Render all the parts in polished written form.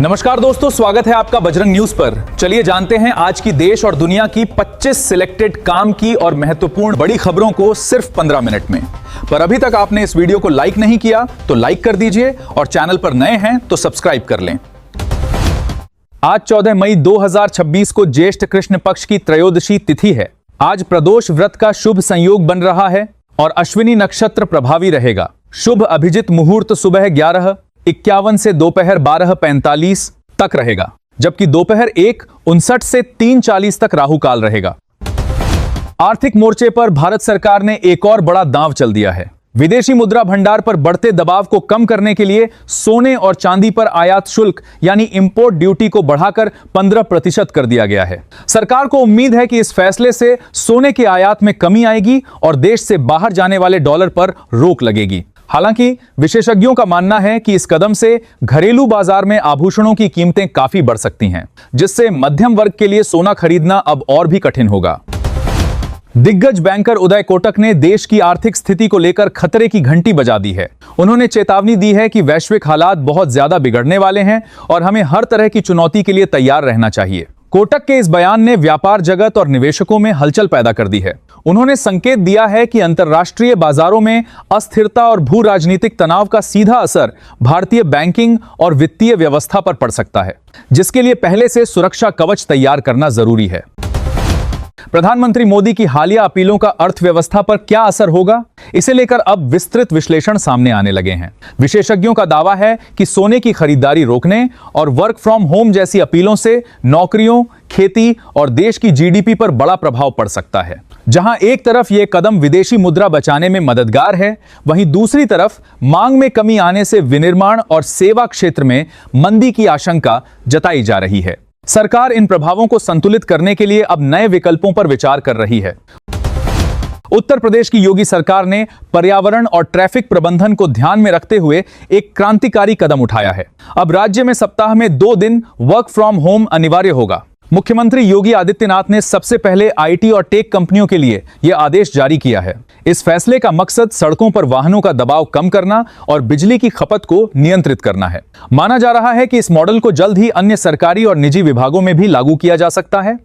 नमस्कार दोस्तों, स्वागत है आपका बजरंग न्यूज पर। चलिए जानते हैं आज की देश और दुनिया की 25 सिलेक्टेड काम की और महत्वपूर्ण बड़ी खबरों को सिर्फ 15 मिनट में। पर अभी तक आपने इस वीडियो को लाइक नहीं किया तो लाइक कर दीजिए और चैनल पर नए हैं तो सब्सक्राइब कर लें। आज 14 मई 2026 को ज्येष्ठ कृष्ण पक्ष की त्रयोदशी तिथि है। आज प्रदोष व्रत का शुभ संयोग बन रहा है और अश्विनी नक्षत्र प्रभावी रहेगा। शुभ अभिजित मुहूर्त सुबह 11:51 से दोपहर 12:45 तक रहेगा, जबकि दोपहर 1:59 से 3:40 तक राहु काल रहेगा। आर्थिक मोर्चे पर भारत सरकार ने एक और बड़ा दांव चल दिया है। विदेशी मुद्रा भंडार पर बढ़ते दबाव को कम करने के लिए सोने और चांदी पर आयात शुल्क यानी इंपोर्ट ड्यूटी को बढ़ाकर 15% कर दिया गया है। सरकार को उम्मीद है कि इस फैसले से सोने के आयात में कमी आएगी और देश से बाहर जाने वाले डॉलर पर रोक लगेगी। हालांकि विशेषज्ञों का मानना है कि इस कदम से घरेलू बाजार में आभूषणों की कीमतें काफी बढ़ सकती हैं, जिससे मध्यम वर्ग के लिए सोना खरीदना अब और भी कठिन होगा। दिग्गज बैंकर उदय कोटक ने देश की आर्थिक स्थिति को लेकर खतरे की घंटी बजा दी है। उन्होंने चेतावनी दी है कि वैश्विक हालात बहुत ज्यादा बिगड़ने वाले हैं और हमें हर तरह की चुनौती के लिए तैयार रहना चाहिए। कोटक के इस बयान ने व्यापार जगत और निवेशकों में हलचल पैदा कर दी है। उन्होंने संकेत दिया है कि अंतर्राष्ट्रीय बाजारों में अस्थिरता और भू राजनीतिक तनाव का सीधा असर भारतीय बैंकिंग और वित्तीय व्यवस्था पर पड़ सकता है, जिसके लिए पहले से सुरक्षा कवच तैयार करना जरूरी है। प्रधानमंत्री मोदी की हालिया अपीलों का अर्थव्यवस्था पर क्या असर होगा, इसे लेकर अब विस्तृत विश्लेषण सामने आने लगे हैं। विशेषज्ञों का दावा है कि सोने की खरीदारी रोकने और वर्क फ्रॉम होम जैसी अपीलों से नौकरियों, खेती और देश की जीडीपी पर बड़ा प्रभाव पड़ सकता है। जहां एक तरफ यह कदम विदेशी मुद्रा बचाने में मददगार है, वहीं दूसरी तरफ मांग में कमी आने से विनिर्माण और सेवा क्षेत्र में मंदी की आशंका जताई जा रही है। सरकार इन प्रभावों को संतुलित करने के लिए अब नए विकल्पों पर विचार कर रही है। उत्तर प्रदेश की योगी सरकार ने पर्यावरण और ट्रैफिक प्रबंधन को ध्यान में रखते हुए एक क्रांतिकारी कदम उठाया है। अब राज्य में सप्ताह में 2 दिन वर्क फ्रॉम होम अनिवार्य होगा। मुख्यमंत्री योगी आदित्यनाथ ने सबसे पहले आईटी और टेक कंपनियों के लिए यह आदेश जारी किया है। इस फैसले का मकसद सड़कों पर वाहनों का दबाव कम करना और बिजली की खपत को नियंत्रित करना है। माना जा रहा है कि इस मॉडल को जल्द ही अन्य सरकारी और निजी विभागों में भी लागू किया जा सकता है।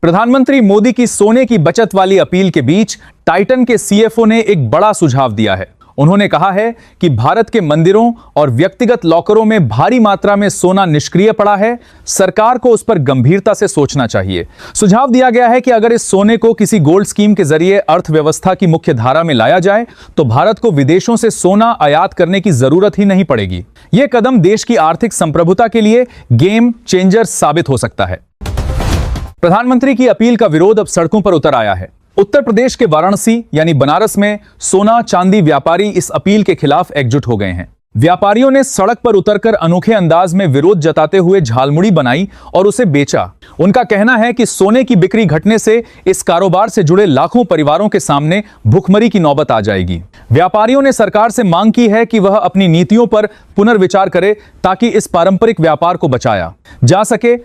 प्रधानमंत्री मोदी की सोने की बचत वाली अपील के बीच टाइटन के सीएफओ ने एक बड़ा सुझाव दिया है। उन्होंने कहा है कि भारत के मंदिरों और व्यक्तिगत लॉकरों में भारी मात्रा में सोना निष्क्रिय पड़ा है। सरकार को उस पर गंभीरता से सोचना चाहिए। सुझाव दिया गया है कि अगर इस सोने को किसी गोल्ड स्कीम के जरिए अर्थव्यवस्था की मुख्य धारा में लाया जाए तो भारत को विदेशों से सोना आयात करने की जरूरत ही नहीं पड़ेगी। यह कदम देश की आर्थिक संप्रभुता के लिए गेम चेंजर साबित हो सकता है। प्रधानमंत्री की अपील का विरोध अब सड़कों पर उतर आया है। उत्तर प्रदेश के वाराणसी यानी बनारस में सोना चांदी व्यापारी इस अपील के खिलाफ एकजुट हो गए हैं। व्यापारियों ने सड़क पर उतरकर अनोखे अंदाज में विरोध जताते हुए झालमुड़ी बनाई और उसे बेचा। उनका कहना है कि सोने की बिक्री घटने से इस कारोबार से जुड़े लाखों परिवारों के सामने भुखमरी की नौबत आ जाएगी। व्यापारियों ने सरकार से मांग की है कि वह अपनी नीतियों पर पुनर्विचार करे ताकि इस पारंपरिक व्यापार को बचाया जा सके।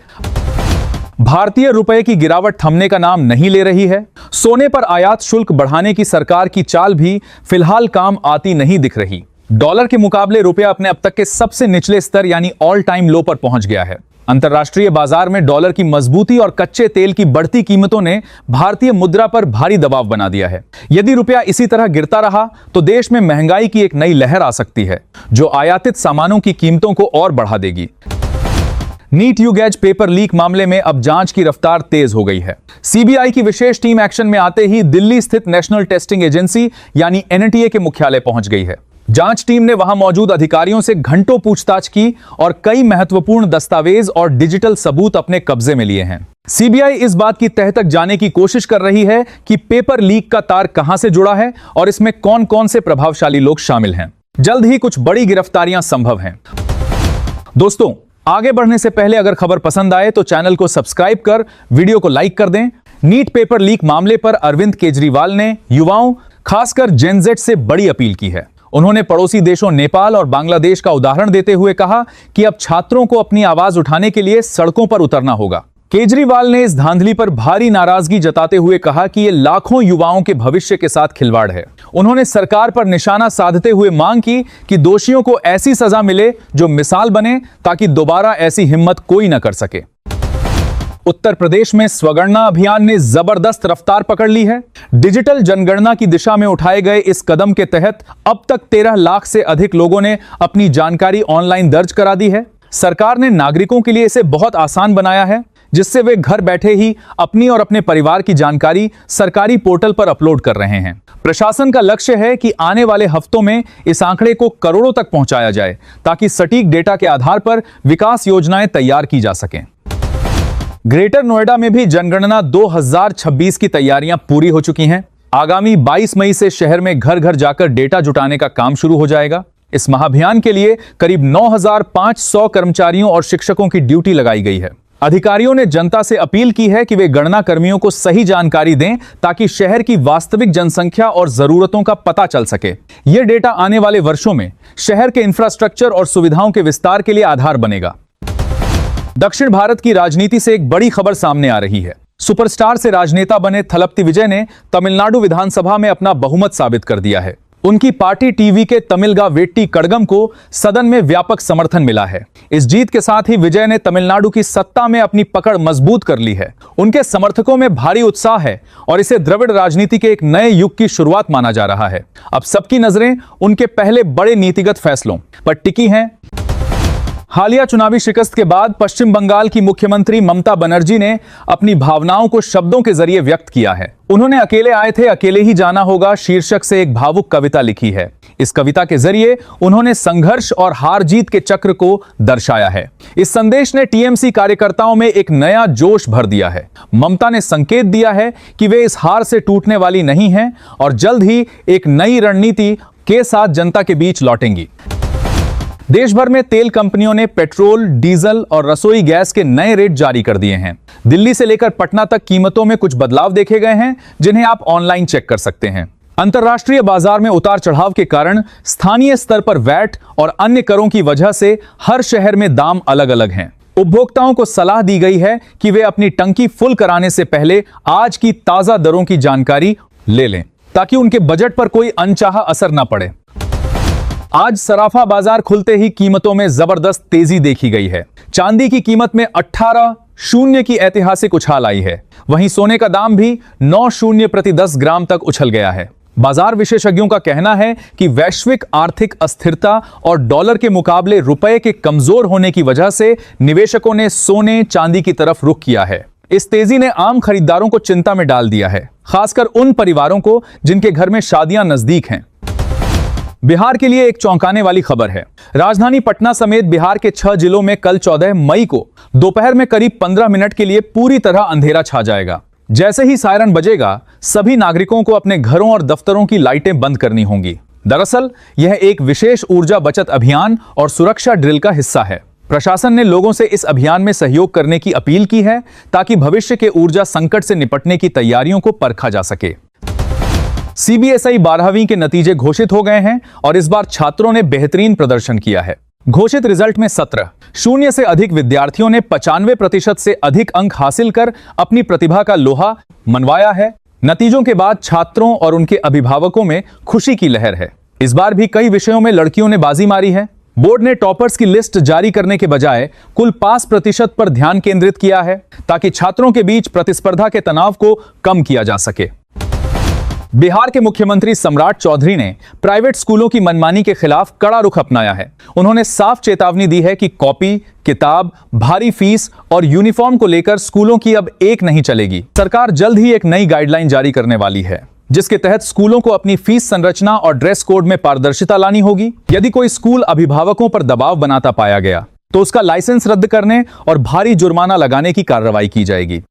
भारतीय रुपए की गिरावट थमने का नाम नहीं ले रही है। सोने पर आयात शुल्क बढ़ाने की सरकार की चाल भी फिलहाल काम आती नहीं दिख रही। डॉलर के मुकाबले रुपया अपने अब तक के सबसे निचले स्तर यानी ऑल टाइम लो पर पहुंच गया है। अंतर्राष्ट्रीय बाजार में डॉलर की मजबूती और कच्चे तेल की बढ़ती कीमतों ने भारतीय मुद्रा पर भारी दबाव बना दिया है। यदि रुपया इसी तरह गिरता रहा तो देश में महंगाई की एक नई लहर आ सकती है, जो आयातित सामानों की कीमतों को और बढ़ा देगी। NEET UG paper leak मामले में अब जांच की रफ्तार तेज हो गई है। सीबीआई की विशेष टीम एक्शन में आते ही दिल्ली स्थित नेशनल टेस्टिंग एजेंसी यानी एनटीए के मुख्यालय पहुंच गई है। जांच टीम ने वहां मौजूद अधिकारियों से घंटों पूछताछ की और कई महत्वपूर्ण दस्तावेज और डिजिटल सबूत अपने कब्जे में लिए हैं। सीबीआई इस बात की तह तक जाने की कोशिश कर रही है कि पेपर लीक का तार कहां से जुड़ा है और इसमें कौन कौन से प्रभावशाली लोग शामिल हैं। जल्द ही कुछ बड़ी गिरफ्तारियां संभव हैं। दोस्तों, आगे बढ़ने से पहले अगर खबर पसंद आए तो चैनल को सब्सक्राइब कर वीडियो को लाइक कर दें। नीट पेपर लीक मामले पर अरविंद केजरीवाल ने युवाओं, खासकर जेन ज़ेड से बड़ी अपील की है। उन्होंने पड़ोसी देशों नेपाल और बांग्लादेश का उदाहरण देते हुए कहा कि अब छात्रों को अपनी आवाज उठाने के लिए सड़कों पर उतरना होगा। केजरीवाल ने इस धांधली पर भारी नाराजगी जताते हुए कहा कि यह लाखों युवाओं के भविष्य के साथ खिलवाड़ है। उन्होंने सरकार पर निशाना साधते हुए मांग की कि दोषियों को ऐसी सजा मिले जो मिसाल बने, ताकि दोबारा ऐसी हिम्मत कोई न कर सके। उत्तर प्रदेश में स्वगणना अभियान ने जबरदस्त रफ्तार पकड़ ली है। डिजिटल जनगणना की दिशा में उठाए गए इस कदम के तहत अब तक 13 लाख से अधिक लोगों ने अपनी जानकारी ऑनलाइन दर्ज करा दी है। सरकार ने नागरिकों के लिए इसे बहुत आसान बनाया है, जिससे वे घर बैठे ही अपनी और अपने परिवार की जानकारी सरकारी पोर्टल पर अपलोड कर रहे हैं। प्रशासन का लक्ष्य है कि आने वाले हफ्तों में इस आंकड़े को करोड़ों तक पहुंचाया जाए, ताकि सटीक डेटा के आधार पर विकास योजनाएं तैयार की जा सकें। ग्रेटर नोएडा में भी जनगणना 2026 की तैयारियां पूरी हो चुकी हैं। आगामी 22 मई से शहर में घर घर जाकर डेटा जुटाने का काम शुरू हो जाएगा। इस महाअभियान के लिए करीब 9,500 कर्मचारियों और शिक्षकों की ड्यूटी लगाई गई है। अधिकारियों ने जनता से अपील की है कि वे गणना कर्मियों को सही जानकारी दें, ताकि शहर की वास्तविक जनसंख्या और जरूरतों का पता चल सके। यह डेटा आने वाले वर्षों में शहर के इंफ्रास्ट्रक्चर और सुविधाओं के विस्तार के लिए आधार बनेगा। दक्षिण भारत की राजनीति से एक बड़ी खबर सामने आ रही है। सुपरस्टार से राजनेता बने थलपति विजय ने तमिलनाडु विधानसभा में अपना बहुमत साबित कर दिया है। उनकी पार्टी टीवी के तमिलगा वेट्टी कड़गम को सदन में व्यापक समर्थन मिला है। इस जीत के साथ ही विजय ने तमिलनाडु की सत्ता में अपनी पकड़ मजबूत कर ली है। उनके समर्थकों में भारी उत्साह है और इसे द्रविड़ राजनीति के एक नए युग की शुरुआत माना जा रहा है। अब सबकी नजरें उनके पहले बड़े नीतिगत फैसलों पर टिकी हैं। हालिया चुनावी शिकस्त के बाद पश्चिम बंगाल की मुख्यमंत्री ममता बनर्जी ने अपनी भावनाओं को शब्दों के जरिए व्यक्त किया है। उन्होंने अकेले आए थे, अकेले ही जाना होगा शीर्षक से एक भावुक कविता लिखी है। इस कविता के जरिए उन्होंने संघर्ष और हार जीत के चक्र को दर्शाया है। इस संदेश ने टीएमसी कार्यकर्ताओं में एक नया जोश भर दिया है। ममता ने संकेत दिया है कि वे इस हार से टूटने वाली नहीं हैं और जल्द ही एक नई रणनीति के साथ जनता के बीच लौटेंगी। देश भर में तेल कंपनियों ने पेट्रोल, डीजल और रसोई गैस के नए रेट जारी कर दिए हैं। दिल्ली से लेकर पटना तक कीमतों में कुछ बदलाव देखे गए हैं, जिन्हें आप ऑनलाइन चेक कर सकते हैं। अंतर्राष्ट्रीय बाजार में उतार चढ़ाव के कारण स्थानीय स्तर पर वैट और अन्य करों की वजह से हर शहर में दाम अलग अलग हैं। उपभोक्ताओं को सलाह दी गई है कि वे अपनी टंकी फुल कराने से पहले आज की ताजा दरों की जानकारी ले लें, ताकि उनके बजट पर कोई अनचाहा असर न पड़े। आज सराफा बाजार खुलते ही कीमतों में जबरदस्त तेजी देखी गई है। चांदी की कीमत में 18 की ऐतिहासिक उछाल आई है। वहीं सोने का दाम भी 9 प्रति 10 ग्राम तक उछल गया है। बाजार विशेषज्ञों का कहना है कि वैश्विक आर्थिक अस्थिरता और डॉलर के मुकाबले रुपए के कमजोर होने की वजह से निवेशकों ने सोने चांदी की तरफ रुख किया है। इस तेजी ने आम खरीदारों को चिंता में डाल दिया है, खासकर उन परिवारों को जिनके घर में शादियां नजदीक हैं। बिहार के लिए एक चौंकाने वाली खबर है। राजधानी पटना समेत बिहार के 6 जिलों में कल 14 मई को दोपहर में करीब 15 मिनट के लिए पूरी तरह अंधेरा छा जाएगा। जैसे ही सायरन बजेगा, सभी नागरिकों को अपने घरों और दफ्तरों की लाइटें बंद करनी होंगी। दरअसल यह एक विशेष ऊर्जा बचत अभियान और सुरक्षा ड्रिल का हिस्सा है। प्रशासन ने लोगों से इस अभियान में सहयोग करने की अपील की है, ताकि भविष्य के ऊर्जा संकट से निपटने की तैयारियों को परखा जा सके। सीबीएसई 12वीं के नतीजे घोषित हो गए हैं और इस बार छात्रों ने बेहतरीन प्रदर्शन किया है। घोषित रिजल्ट में 17 से अधिक विद्यार्थियों ने 95% से अधिक अंक हासिल कर अपनी प्रतिभा का लोहा मनवाया है। नतीजों के बाद छात्रों और उनके अभिभावकों में खुशी की लहर है। इस बार भी कई विषयों में लड़कियों ने बाजी मारी है। बोर्ड ने टॉपर्स की लिस्ट जारी करने के बजाय कुल पास प्रतिशत पर ध्यान केंद्रित किया है, ताकि छात्रों के बीच प्रतिस्पर्धा के तनाव को कम किया जा सके। बिहार के मुख्यमंत्री सम्राट चौधरी ने प्राइवेट स्कूलों की मनमानी के खिलाफ कड़ा रुख अपनाया है। उन्होंने साफ चेतावनी दी है कि कॉपी, किताब, भारी फीस और यूनिफॉर्म को लेकर स्कूलों की अब एक नहीं चलेगी। सरकार जल्द ही एक नई गाइडलाइन जारी करने वाली है, जिसके तहत स्कूलों को अपनी फीस संरचना और ड्रेस कोड में पारदर्शिता लानी होगी। यदि कोई स्कूल अभिभावकों पर दबाव बनाता पाया गया, तो उसका लाइसेंस रद्द करने और भारी जुर्माना लगाने की कार्रवाई की जाएगी।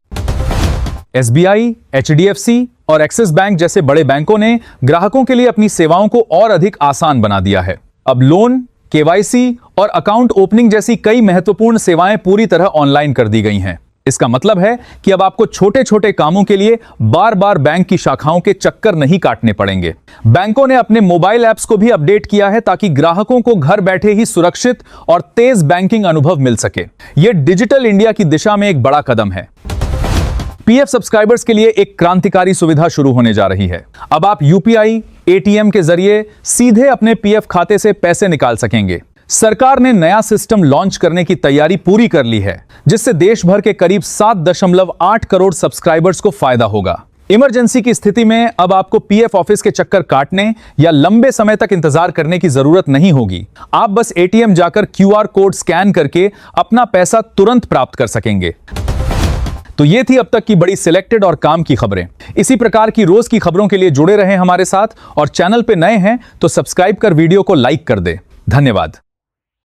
एसबीआई, एचडीएफसी और एक्सिस बैंक जैसे बड़े बैंकों ने ग्राहकों के लिए अपनी सेवाओं को और अधिक आसान बना दिया है। अब लोन, केवाईसी और अकाउंट ओपनिंग जैसी कई महत्वपूर्ण सेवाएं पूरी तरह ऑनलाइन कर दी गई हैं। इसका मतलब है कि अब आपको छोटे छोटे कामों के लिए बार बार बैंक की शाखाओं के चक्कर नहीं काटने पड़ेंगे। बैंकों ने अपने मोबाइल ऐप्स को भी अपडेट किया है ताकि ग्राहकों को घर बैठे ही सुरक्षित और तेज बैंकिंग अनुभव मिल सके। यह डिजिटल इंडिया की दिशा में एक बड़ा कदम है। पीएफ सब्सक्राइबर्स के लिए एक क्रांतिकारी सुविधा शुरू होने जा रही है। अब आप यूपीआई, एटीएम के जरिए सीधे अपने पीएफ खाते से पैसे निकाल सकेंगे। सरकार ने नया सिस्टम लॉन्च करने की तैयारी पूरी कर ली है, जिससे देश भर के करीब 7.8 करोड़ सब्सक्राइबर्स को फायदा होगा। इमरजेंसी की स्थिति में अब आपको पीएफ ऑफिस के चक्कर काटने या लंबे समय तक इंतजार करने की जरूरत नहीं होगी। आप बस एटीएम जाकर क्यूआर कोड स्कैन करके अपना पैसा तुरंत प्राप्त कर सकेंगे। तो ये थी अब तक की बड़ी सिलेक्टेड और काम की खबरें। इसी प्रकार की रोज की खबरों के लिए जुड़े रहें हमारे साथ, और चैनल पे नए हैं तो सब्सक्राइब कर वीडियो को लाइक कर दे। धन्यवाद।